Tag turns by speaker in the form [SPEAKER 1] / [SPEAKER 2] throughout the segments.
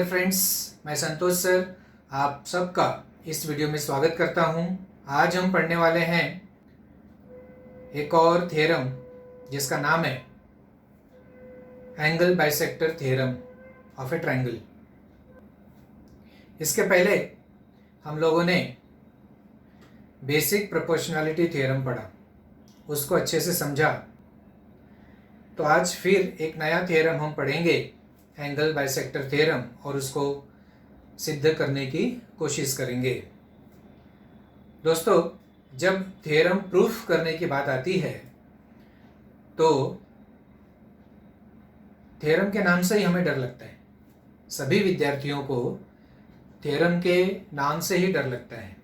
[SPEAKER 1] Dear friends, मैं संतोष sir आप सबका इस वीडियो में स्वागत करता हूं। आज हम पढ़ने वाले हैं एक और थ्योरम जिसका नाम है angle bisector theorem of a triangle. इसके पहले हम लोगों ने बेसिक प्रोपोर्शनैलिटी थ्योरम पढ़ा, उसको अच्छे से समझा। तो आज फिर एक नया थ्योरम हम पढ़ेंगे, एंगल बाइसेक्टर थ्योरम, और उसको सिद्ध करने की कोशिश करेंगे। दोस्तों, जब थ्योरम प्रूफ करने की बात आती है तो थ्योरम के नाम से ही हमें डर लगता है। सभी विद्यार्थियों को थ्योरम के नाम से ही डर लगता है।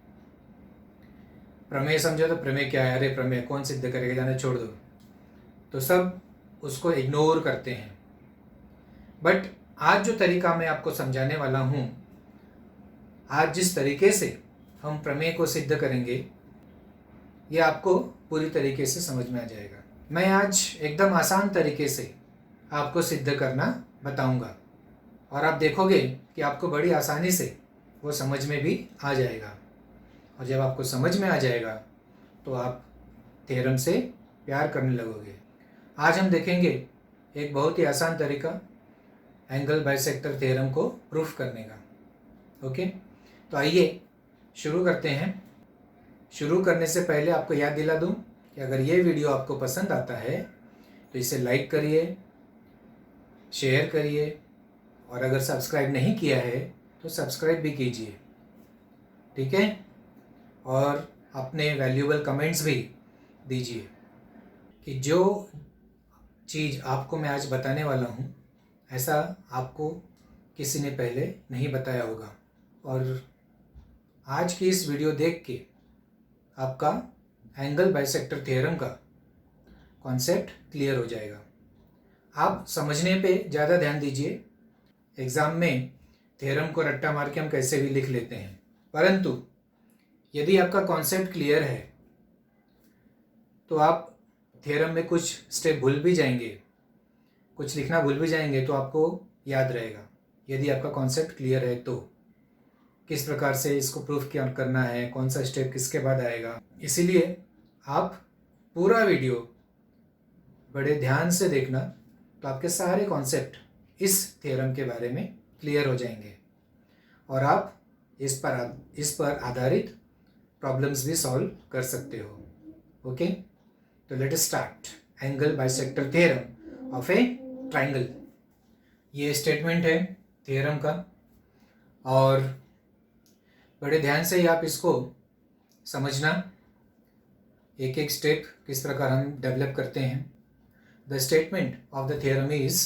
[SPEAKER 1] प्रमेय समझो तो प्रमेय क्या है, अरे प्रमेय कौन सिद्ध करेगा, जाने छोड़ दो, तो सब उसको इग्नोर करते हैं। बट आज जो तरीका मैं आपको समझाने वाला हूँ, आज जिस तरीके से हम प्रमेय को सिद्ध करेंगे, ये आपको पूरी तरीके से समझ में आ जाएगा। मैं आज एकदम आसान तरीके से आपको सिद्ध करना बताऊंगा और आप देखोगे कि आपको बड़ी आसानी से वो समझ में भी आ जाएगा। और जब आपको समझ में आ जाएगा तो आप थ्योरम से प्यार करने लगोगे। आज हम देखेंगे एक बहुत ही आसान तरीका एंगल बाइसेक्टर थ्योरम को प्रूफ करने का। ओके, तो आइए शुरू करते हैं। शुरू करने से पहले आपको याद दिला दूं कि अगर ये वीडियो आपको पसंद आता है तो इसे लाइक करिए, शेयर करिए, और अगर सब्सक्राइब नहीं किया है तो सब्सक्राइब भी कीजिए, ठीक है। और अपने वैल्यूएबल कमेंट्स भी दीजिए कि जो चीज़ आपको मैं आज बताने वाला हूँ ऐसा आपको किसी ने पहले नहीं बताया होगा। और आज की इस वीडियो देख के आपका एंगल बाइसेक्टर थ्योरम का कॉन्सेप्ट क्लियर हो जाएगा। आप समझने पे ज़्यादा ध्यान दीजिए। एग्ज़ाम में थ्योरम को रट्टा मार के हम कैसे भी लिख लेते हैं, परंतु यदि आपका कॉन्सेप्ट क्लियर है तो आप थ्योरम में कुछ स्टेप भूल भी जाएंगे, कुछ लिखना भूल भी जाएंगे तो आपको याद रहेगा। यदि आपका कॉन्सेप्ट क्लियर है तो किस प्रकार से इसको प्रूफ क्या करना है, कौन सा स्टेप किसके बाद आएगा। इसीलिए आप पूरा वीडियो बड़े ध्यान से देखना, तो आपके सारे कॉन्सेप्ट इस थ्योरम के बारे में क्लियर हो जाएंगे और आप इस पर आधारित प्रॉब्लम्स भी सॉल्व कर सकते हो। ओके, तो let us start angle bisector theorem of a triangle. ये स्टेटमेंट है थ्योरम का और बड़े ध्यान से ही आप इसको समझना, एक एक स्टेप किस प्रकार हम डेवलप करते हैं। The statement of the theorem is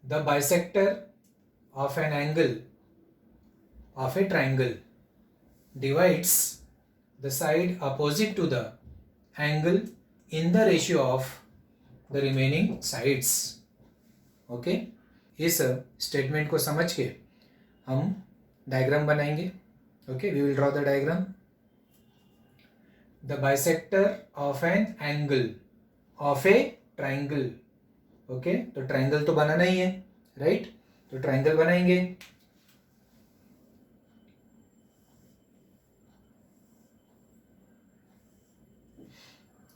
[SPEAKER 1] the bisector of an angle of a triangle divides the side opposite to the angle in the ratio of the remaining sides. Okay, इस statement को समझ के हम diagram बनाएंगे। Okay, we will draw the diagram. The bisector of an angle of a triangle. Okay, तो triangle तो बनाना ही है, राइट? तो ट्रायंगल बनाएंगे।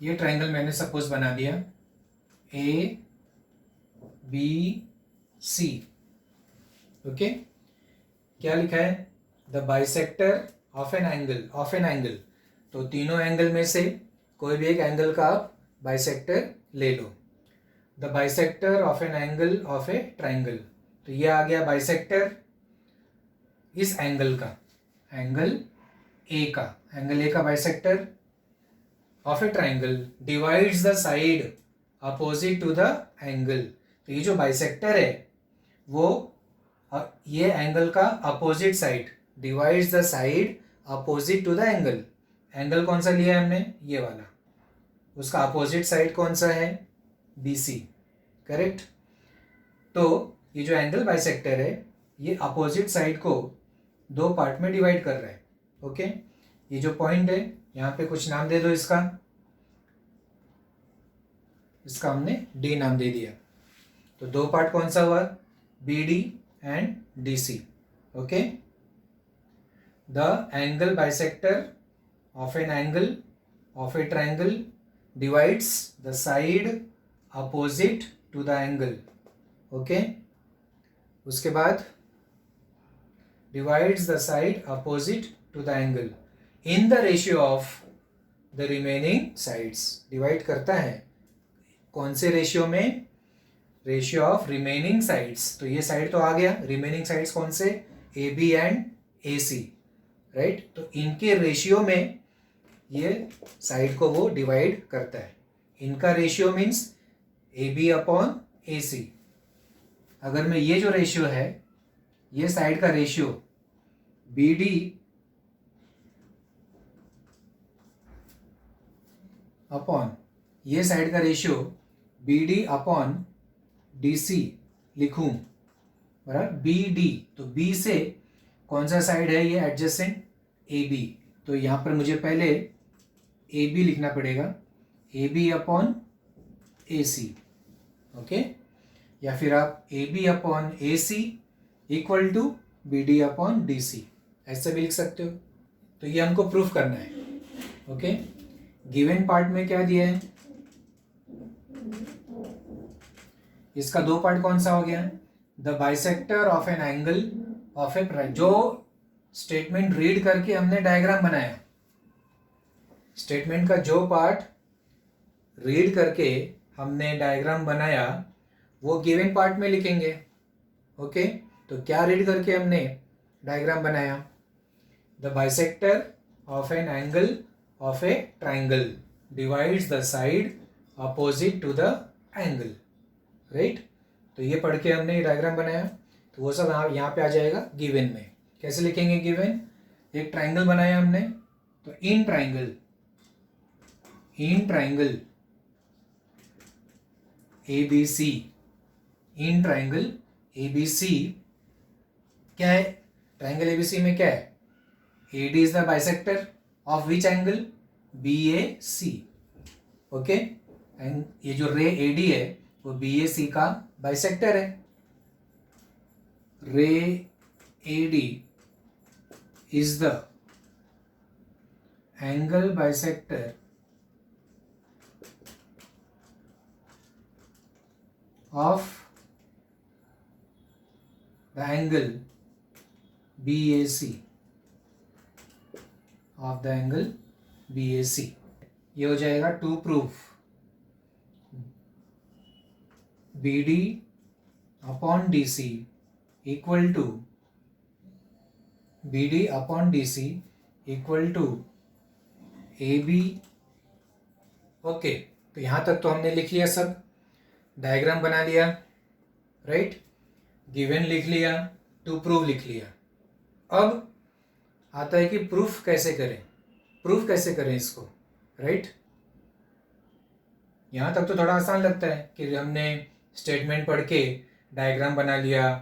[SPEAKER 1] ये ट्रायंगल मैंने सपोज बना दिया ए बी सी। ओके, क्या लिखा है? The bisector of an angle, तो तीनों एंगल में से कोई भी एक एंगल का आप बाइसेक्टर ले लो। The bisector of an angle of a triangle, तो ये आ गया बाइसेक्टर इस एंगल का, एंगल ए का bisector of a triangle divides the side opposite to the angle. तो ये जो बाइसेक्टर है वो ये एंगल का opposite side, divides the side opposite to the angle. Angle कौन सा लिया है हमने? ये वाला, उसका अपोजिट साइड कौन सा है? BC, correct. तो ये जो एंगल बाइसेक्टर है ये अपोजिट साइड को दो पार्ट में डिवाइड कर रहा है। ओके, ये जो पॉइंट है यहाँ पे कुछ नाम दे दो इसका हमने D नाम दे दिया। तो दो पार्ट कौन सा हुआ? BD and DC. Okay, the angle bisector of an angle of a triangle divides the side opposite to the angle. Okay, उसके बाद divides the side opposite to the angle in the ratio of the remaining sides. divide करता है कौन से ratio में? Ratio of remaining sides. तो ये side तो आ गया. रिमेनिंग साइड्स कौन से? AB and AC, right. तो इनके रेशियो में ये साइड को वो डिवाइड करता है. इनका ratio means AB upon AC. अगर मैं ये जो रेशियो है, ये साइड का रेशियो BD अपॉन ये साइड का रेशियो BD अपॉन DC लिखूं, बराबर. BD, तो B से कौन सा साइड है ये एडजेसेंट? AB. तो यहाँ पर मुझे पहले AB लिखना पड़ेगा, AB अपॉन AC. ओके, या फिर आप AB upon AC equal to BD upon DC, ऐसे भी लिख सकते हो. तो ये हमको प्रूफ करना है. ओके, गिवन पार्ट में क्या दिया है? इसका दो पार्ट कौन सा हो गया? The bisector of an angle of A, जो स्टेटमेंट रीड करके हमने डायग्राम बनाया, स्टेटमेंट का जो पार्ट रीड करके हमने डायग्राम बनाया वो गिवन पार्ट में लिखेंगे. ओके, तो क्या रीड करके हमने डायग्राम बनाया? The bisector of an angle of a triangle divides the side opposite to the angle, right. तो ये पढ़ के हमने ये डायग्राम बनाया, तो वो सब यहाँ पे आ जाएगा गिवन में. कैसे लिखेंगे गिवन? एक ट्राइंगल बनाया हमने, तो in triangle ABC, in triangle ABC क्या है? ट्राइंगल ABC में क्या है? AD is the bisector of which angle? BAC. Okay, and ये जो रे AD है वो BAC का बाइसेक्टर है. रे AD is the angle bisector of the angle BAC, of the angle BAC. ये हो जाएगा to proof BD upon DC equal to BD upon DC equal to AB. Okay, तो यहाँ तक तो हमने लिख लिया सब, डायग्राम बना लिया, राइट. गिवन लिख लिया, टू प्रूव लिख लिया. अब आता है कि प्रूफ कैसे करें इसको, राइट. यहाँ तक तो थोड़ा आसान लगता है कि हमने स्टेटमेंट पढ़ के डायग्राम बना लिया,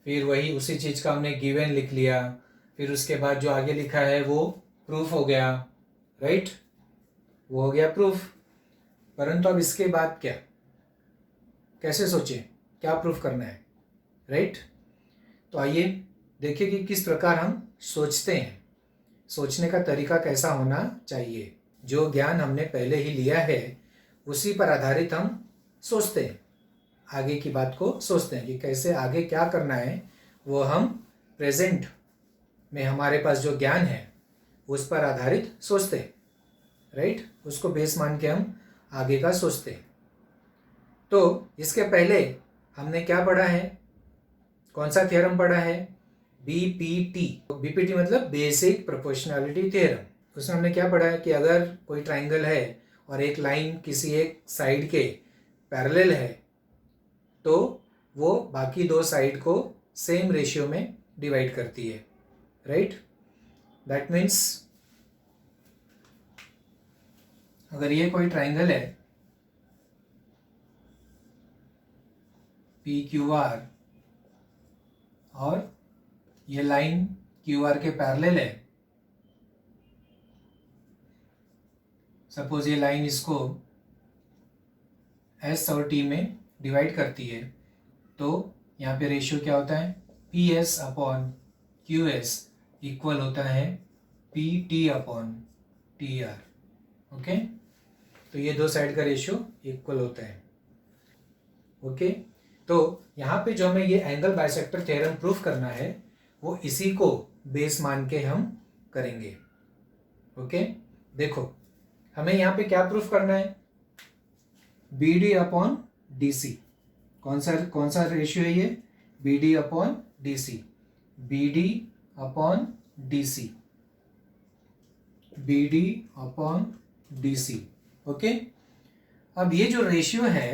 [SPEAKER 1] फिर वही उसी चीज़ का हमने गिवन लिख लिया, फिर उसके बाद जो आगे लिखा है वो प्रूफ हो गया, राइट. वो हो गया प्रूफ. परंतु अब इसके बाद क्या, कैसे सोचें, क्या प्रूफ करना है, राइट. तो आइए देखिए कि किस प्रकार हम सोचते हैं, सोचने का तरीका कैसा होना चाहिए. जो ज्ञान हमने पहले ही लिया है उसी पर आधारित हम सोचते हैं, आगे की बात को सोचते हैं कि कैसे आगे क्या करना है, वो हम प्रेजेंट में हमारे पास जो ज्ञान है उस पर आधारित सोचते हैं, राइट. उसको बेस मान के हम आगे का सोचते हैं. तो इसके पहले हमने क्या पढ़ा है, कौन सा थ्योरम पढ़ा है? BPT. BPT मतलब बेसिक प्रोपोर्शनैलिटी थ्योरम. उसमें हमने क्या पढ़ा है कि अगर कोई ट्राइंगल है और एक लाइन किसी एक साइड के पैरेलल है तो वो बाकी दो साइड को सेम रेशियो में डिवाइड करती है, राइट. दैट मीन्स अगर ये कोई ट्राइंगल है PQR और ये लाइन QR के पैरेलल है, सपोज ये लाइन इसको S और T में डिवाइड करती है, तो यहाँ पे रेशियो क्या होता है? P S upon Q S equal होता है P T upon T R. Okay, तो ये दो साइड का रेशियो इक्वल होता है। ओके, तो यहाँ पे जो हमें ये एंगल बाइसेक्टर थ्योरम प्रूफ करना है वो इसी को बेस मान के हम करेंगे। ओके, देखो हमें यहाँ पे क्या प्रूफ करना है, B D upon D C. कौन सा रेशियो है ये, B D upon D C, B D upon D C, B D upon D C. Okay, अब ये जो रेशियो है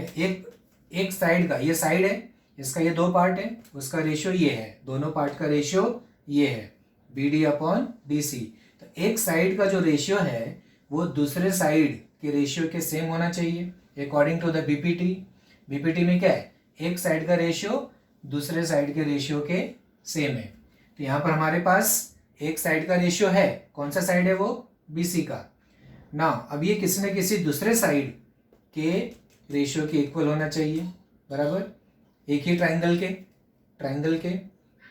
[SPEAKER 1] एक साइड का, ये साइड है, इसका ये दो पार्ट है, उसका रेशियो ये है, दोनों पार्ट का रेशियो ये है B D upon D C. तो एक साइड का जो रेशियो है वो दूसरे साइड के रेशियो के सेम होना चाहिए according to the BPT. BPT में क्या है, एक साइड का रेशियो दूसरे साइड के रेशियो के सेम है। तो यहाँ पर हमारे पास एक साइड का रेशियो है, कौन सा साइड है वो, बीसी का ना। अब ये किसी न किसी दूसरे साइड के रेशियो के इक्वल होना चाहिए, बराबर, एक ही ट्राइंगल के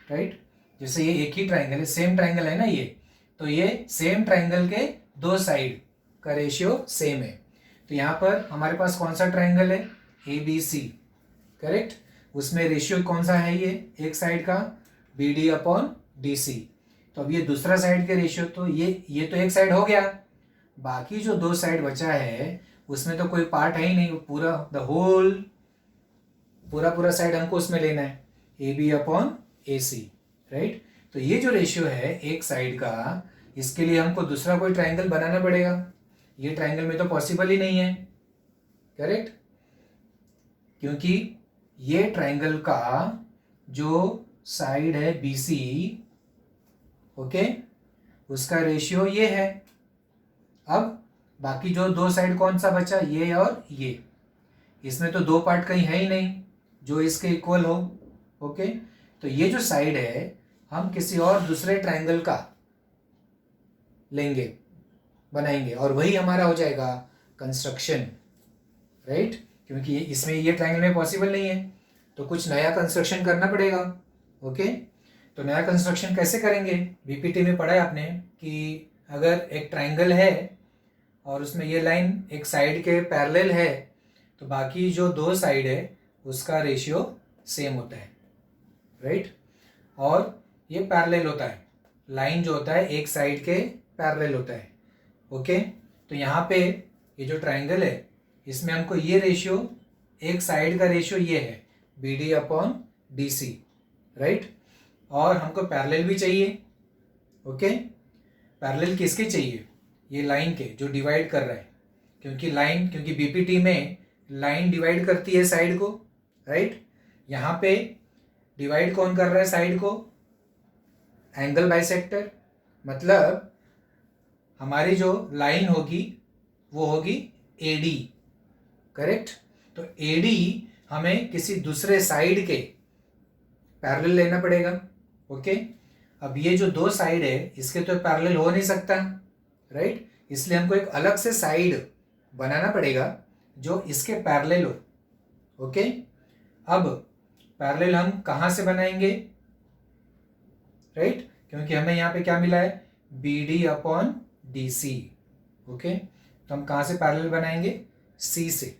[SPEAKER 1] राइट। जैसे ये एक ही ट्राइंगल है, सेम ट्राइंगल है ना ये, तो ये सेम ट्राइंगल के दो साइड का रेशियो सेम है। तो यहाँ पर हमारे पास कौन सा ट्राइंगल है, ए बी सी, करेक्ट। उसमें रेशियो कौन सा है, ये एक साइड का B D upon D C. तो अब ये दूसरा साइड के रेशियो, तो ये तो एक साइड हो गया, बाकी जो दो साइड बचा है उसमें तो कोई पार्ट है ही नहीं, पूरा द होल पूरा साइड हमको उसमें लेना है, A B upon A C, right. तो ये जो रेशियो है एक साइड का, इसके लिए हमको दूसरा कोई ट्राइंगल बनाना पड़ेगा, ये ट्राइंगल में तो पॉसिबल ही नहीं है, करेक्ट, क्योंकि ये ट्राइंगल का जो साइड है बी सी, ओके, उसका रेशियो ये है। अब बाकी जो दो साइड कौन सा बचा, ये और ये, इसमें तो दो पार्ट कहीं है ही नहीं जो इसके इक्वल हो। ओके, तो ये जो साइड है हम किसी और दूसरे ट्राइंगल का लेंगे, बनाएंगे, और वही हमारा हो जाएगा कंस्ट्रक्शन, राइट, क्योंकि इसमें ये ट्राइंगल में पॉसिबल नहीं है, तो कुछ नया कंस्ट्रक्शन करना पड़ेगा। ओके, तो नया कंस्ट्रक्शन कैसे करेंगे, बीपीटी में पढ़ा है आपने कि अगर एक ट्राइंगल है और उसमें ये लाइन एक साइड के पैरेलल है, तो बाकी जो दो साइड है उसका रेशियो सेम होता है, राइट, और ये पैरेलल होता है, लाइन जो होता है एक साइड के पैरेलल होता है। ओके, तो यहाँ पे ये जो ट्राइंगल है इसमें हमको ये रेशियो, एक साइड का रेशियो ये है B D upon D C, right, और हमको पैरेलल भी चाहिए। ओके, पैरेलल किसके चाहिए, ये लाइन के जो डिवाइड कर रहा है, क्योंकि बीपीटी में लाइन डिवाइड करती है साइड को, राइट। यहाँ पे डिवाइड कौन कर रहा है साइड को, एंगल बाइसेक्टर, मतलब हमारी जो लाइन होगी वो होगी एडी, करेक्ट। तो एडी हमें किसी दूसरे साइड के पैरेलल लेना पड़ेगा। ओके, अब ये जो दो साइड है इसके तो पैरेलल हो नहीं सकता, राइट, इसलिए हमको एक अलग से साइड बनाना पड़ेगा जो इसके पैरेलल हो। ओके, अब पैरेलल हम कहाँ से बनाएंगे, राइट, क्योंकि हमें यहाँ पे क्या मिला है, B D upon D C. Okay, तो हम कहाँ से पैरेलल बनाएंगे, सी से,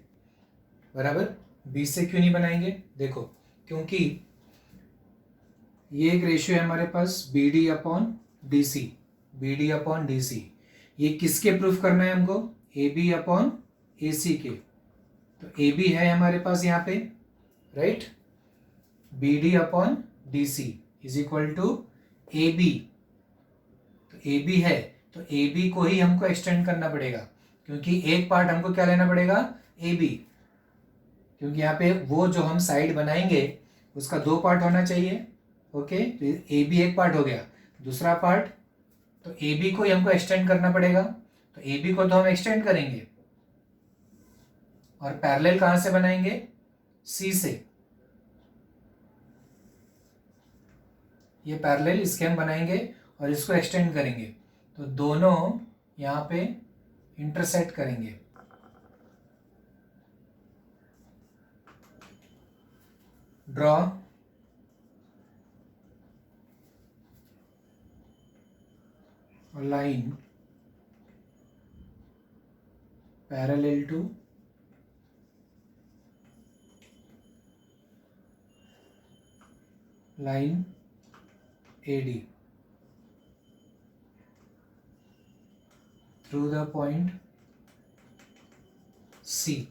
[SPEAKER 1] बराबर। बी से क्यों नहीं बनाएंगे, देखो, क्योंकि ये एक रेशियो है हमारे पास B D upon D C, B D upon D C, ये किसके प्रूफ करना है हमको, ए बी अपॉन ए सी के। तो ए बी है हमारे पास यहाँ पे, right, B D upon D C is equal to A B. तो ए बी है तो ए बी को ही हमको एक्सटेंड करना पड़ेगा, क्योंकि एक पार्ट हमको क्या लेना पड़ेगा, ए बी, क्योंकि यहाँ पे वो जो हम साइड बनाएंगे उसका दो पार्ट होना चाहिए। ओके, तो ए बी एक पार्ट हो गया, दूसरा पार्ट, तो ए बी को ही हमको एक्सटेंड करना पड़ेगा, तो ए बी को तो हम एक्सटेंड करेंगे, और पैरेलल कहाँ से बनाएंगे, सी से। ये पैरेलल इसके हम बनाएंगे और इसको एक्सटेंड करेंगे, तो दोनों यहाँ पे इंटरसेक्ट करेंगे। Draw line parallel to line AD through the point C,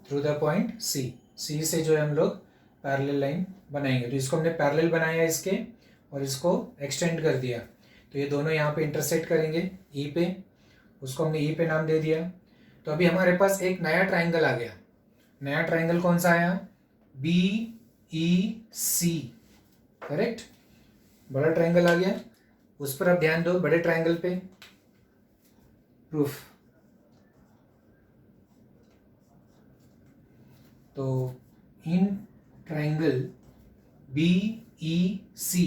[SPEAKER 1] through the point C. C से जो है हम लोग पैरेलल लाइन बनाएंगे। तो इसको हमने पैरेलल बनाया इसके और इसको एक्सटेंड कर दिया, तो ये दोनों यहाँ पे इंटरसेक्ट करेंगे ई पे, उसको हमने ई पे नाम दे दिया। तो अभी हमारे पास एक नया ट्राइंगल आ गया। नया ट्राइंगल कौन सा आया? बी ई सी, करेक्ट। बड़ा ट्राइंगल आ गया, उस पर अब ध्यान दो, बड़े ट्राइंगल पे। प्रूफ, तो in triangle B E C,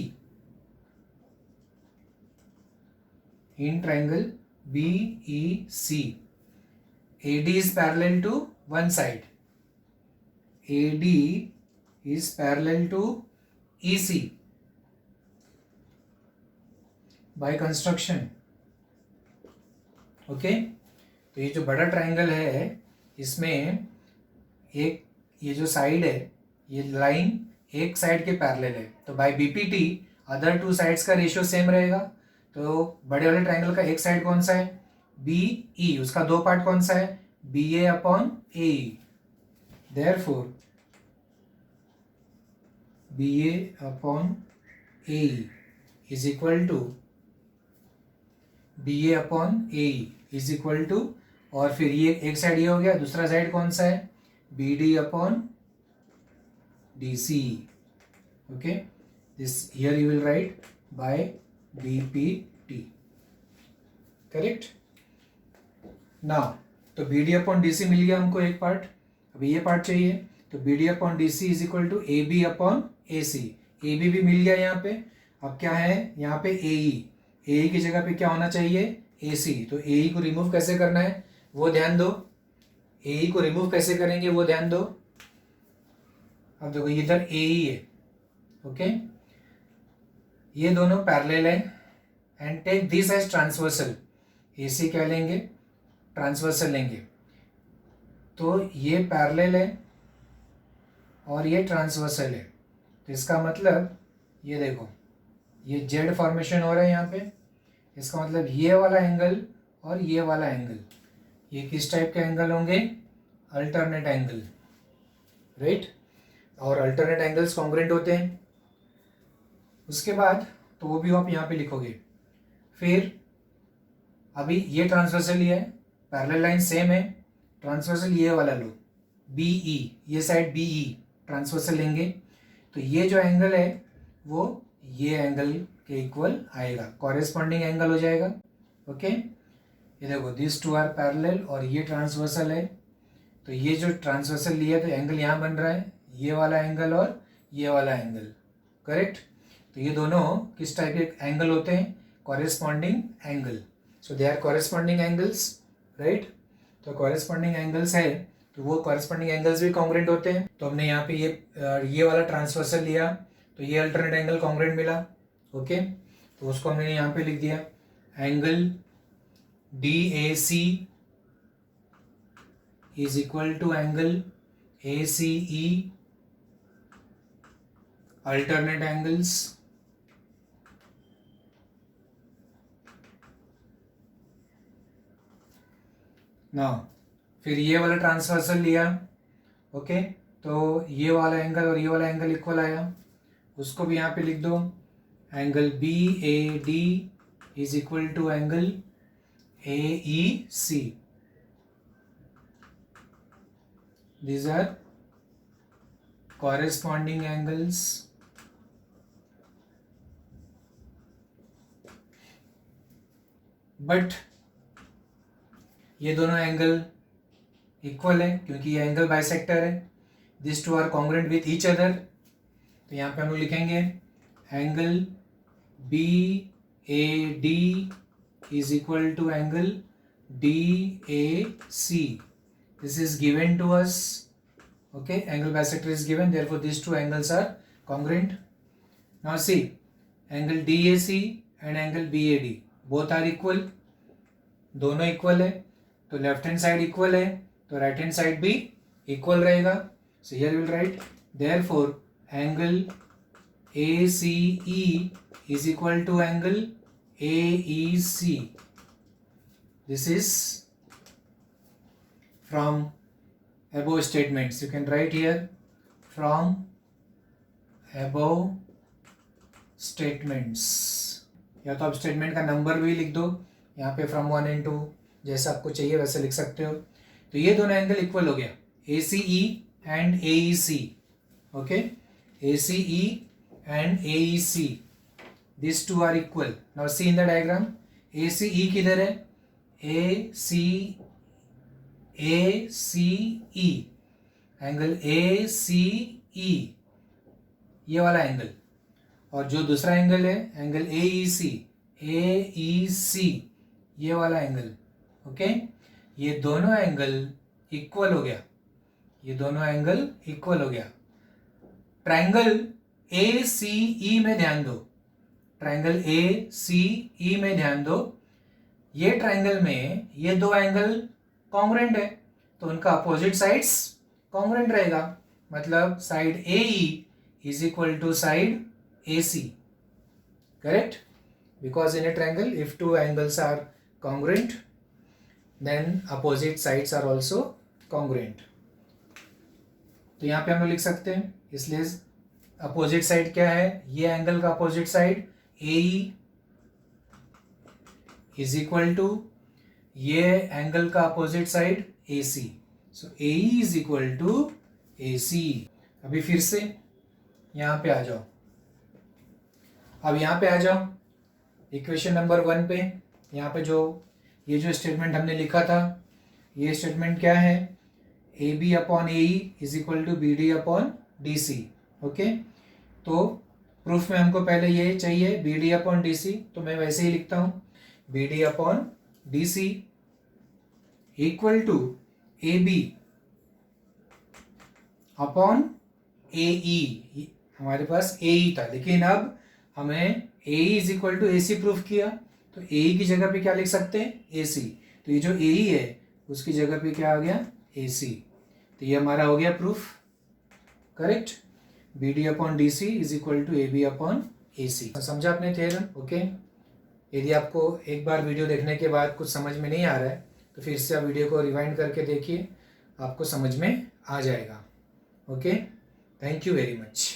[SPEAKER 1] in triangle B E C, AD is parallel to one side, AD is parallel to EC by construction, okay. तो ये जो बड़ा ट्राइंगल है इसमें एक ये जो साइड है, ये लाइन एक साइड के पैरेलल है, तो by BPT other two sides का रेशियो सेम रहेगा। तो बड़े वाले ट्राइंगल का एक साइड कौन सा है? BE, उसका दो पार्ट कौन सा है? BA upon AE। Therefore BA upon AE is equal to BA upon AE is equal to, और फिर ये एक साइड ये हो गया, दूसरा साइड कौन सा है? BD upon DC, okay. This here you will write by BPT, correct. Now तो BD अपॉन DC मिल गया हमको एक पार्ट, अभी ये पार्ट चाहिए, तो BD upon DC is equal to AB upon AC। AB भी मिल गया यहाँ पे, अब क्या है यहाँ पे AE की जगह पे क्या होना चाहिए? AC। तो AE को रिमूव कैसे करना है वो ध्यान दो, AE को रिमूव कैसे करेंगे वो ध्यान दो। अब देखो इधर AE है, ओके, ये दोनों पैरेलल है, and take this as transversal. AC क्या लेंगे? ट्रांसवर्सल लेंगे। तो ये पैरेलल है और ये ट्रांसवर्सल है, तो इसका मतलब ये देखो ये जेड फॉर्मेशन हो रहा है यहाँ पे, इसका मतलब ये वाला एंगल और ये वाला एंगल, ये किस टाइप के एंगल होंगे? Alternate angle, right. और अल्टरनेट एंगल्स कॉन्ग्रुएंट होते हैं। उसके बाद तो वो भी आप यहाँ पे लिखोगे। फिर अभी ये ट्रांसवर्सल लिया है, पैरेलल लाइन सेम है, ट्रांसवर्सल ये वाला लो, BE, ये साइड BE ट्रांसवर्सल लेंगे, तो ये जो एंगल है वो ये एंगल के इक्वल आएगा, कॉरेस्पॉन्डिंग एंगल हो जाएगा, ओके। ये देखो दिस टू आर पैरेलल और ये ट्रांसवर्सल है, तो ये जो ट्रांसवर्सल लिया तो एंगल यहाँ बन रहा है, ये वाला एंगल और ये वाला एंगल, करेक्ट। तो ये दोनों किस टाइप के एंगल होते हैं? Corresponding angle. So they are corresponding angles, right. तो कॉरेस्पॉन्डिंग एंगल्स है तो वो कॉरेस्पॉन्डिंग एंगल्स भी कॉन्ग्रुएंट होते हैं। तो हमने यहाँ पे ये वाला ट्रांसवर्सल लिया तो ये अल्टरनेट एंगल कॉन्ग्रुएंट मिला, ओके। तो उसको हमने यहाँ पे लिख दिया, angle DAC is equal to angle ACE, alternate angles, now फिर ये वाला ट्रांसवर्सल लिया, ओके, तो ये वाला एंगल और ये वाला एंगल इक्वल आया, उसको भी यहाँ पे लिख दो, angle BAD is equal to angle AEC। These are corresponding angles, but ये दोनों एंगल इक्वल है क्योंकि ये एंगल बाइसेक्टर है। This two are congruent with each other, तो यहाँ पे हम लोग लिखेंगे angle BAD is equal to angle DAC. This is given to us, okay, angle bisector is given, therefore these two angles are congruent. Now see, angle DAC and angle BAD both are equal, दोनों equal है, तो left hand side equal है तो right hand side भी equal रहेगा. So here will write therefore angle ACE is equal to angle AEC. This is from above statements. You can write here from above statements. या तो आप statement का number भी लिख दो यहाँ पे, फ्रॉम 1 and 2 जैसा आपको चाहिए वैसे लिख सकते हो. तो ये दोनों एंगल इक्वल हो गया, ACE and AEC. Okay, ACE and AEC, these two are equal. Now see in the diagram, ACE किधर है, ACE एंगल ACE ये वाला एंगल, और जो दूसरा एंगल है एंगल AEC ये वाला एंगल. ओके, ये दोनों एंगल इक्वल हो गया, ये दोनों एंगल इक्वल हो गया. ट्रायंगल ACE में ध्यान दो, ट्रायंगल ACE में ध्यान दो. ये ट्रायंगल में ये दो एंगल कॉन्ग्रुएंट है तो उनका अपोजिट साइड्स कॉन्ग्रुएंट रहेगा. मतलब side AE is equal to side AC. Correct? Because in a triangle if two angles are congruent then opposite sides are also congruent. तो यहाँ पे हम लोग लिख सकते हैं, इसलिए अपोजिट साइड क्या है, ये एंगल का opposite side AE is equal to ये एंगल का opposite side AC. So AE is equal to AC. अभी फिर से यहाँ पे आ जाओ, अब यहाँ पे आ जाओ इक्वेशन नंबर 1 पे. यहाँ पे जो ये जो स्टेटमेंट हमने लिखा था, ये स्टेटमेंट क्या है, AB upon AE is equal to BD upon DC. Okay, तो प्रूफ में हमको पहले ये चाहिए BD अपॉन DC, तो मैं वैसे ही लिखता हूँ BD upon DC equal to AB upon AE. हमारे पास AE था, लेकिन अब हमें AE is equal to AC proof किया, तो AE की जगह पे क्या लिख सकते हैं, AC. तो ये जो AE है उसकी जगह पे क्या आ गया, AC. तो ये हमारा हो गया proof. Correct? BD upon DC is equal to AB upon AC. समझा आपने थ्योरम? ओके. यदि आपको एक बार वीडियो देखने के बाद कुछ समझ में नहीं आ रहा है तो फिर से आप वीडियो को रिवाइंड करके देखिए, आपको समझ में आ जाएगा. Okay, thank you very much.